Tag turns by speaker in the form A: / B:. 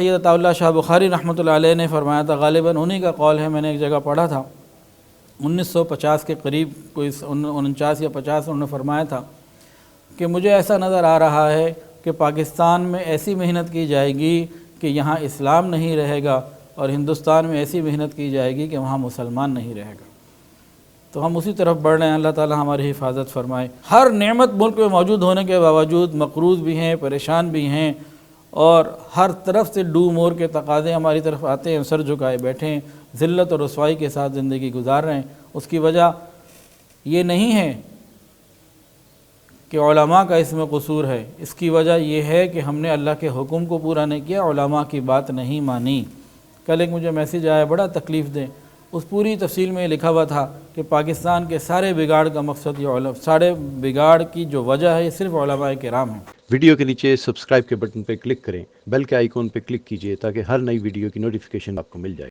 A: سید عطا اللہ شاہ بخاری رحمۃ اللہ علیہ نے فرمایا تھا، غالباً انہی کا قول ہے، میں نے ایک جگہ پڑھا تھا 1950 کے قریب، کوئی 49 یا 50، انہوں نے فرمایا تھا کہ مجھے ایسا نظر آ رہا ہے کہ پاکستان میں ایسی محنت کی جائے گی کہ یہاں اسلام نہیں رہے گا، اور ہندوستان میں ایسی محنت کی جائے گی کہ وہاں مسلمان نہیں رہے گا۔ تو ہم اسی طرف بڑھ رہے ہیں، اللہ تعالی ہماری حفاظت فرمائے۔ ہر نعمت ملک میں موجود ہونے کے باوجود مقروض بھی ہیں، پریشان بھی ہیں، اور ہر طرف سے ڈو مور کے تقاضے ہماری طرف آتے ہیں، سر جھکائے بیٹھے ہیں، ذلت اور رسوائی کے ساتھ زندگی گزار رہے ہیں۔ اس کی وجہ یہ نہیں ہے کہ علماء کا اس میں قصور ہے، اس کی وجہ یہ ہے کہ ہم نے اللہ کے حکم کو پورا نہیں کیا، علماء کی بات نہیں مانی۔ کل ایک مجھے میسیج آیا بڑا تکلیف دے، اس پوری تفصیل میں یہ لکھا ہوا تھا کہ پاکستان کے سارے بگاڑ کا مقصد یہ سارے بگاڑ کی جو وجہ ہے یہ صرف علماء کرام ہیں۔
B: ویڈیو کے نیچے سبسکرائب کے بٹن پہ کلک کریں، بیل کے آئیکن پہ کلک کیجئے تاکہ ہر نئی ویڈیو کی نوٹیفیکیشن آپ کو مل جائے۔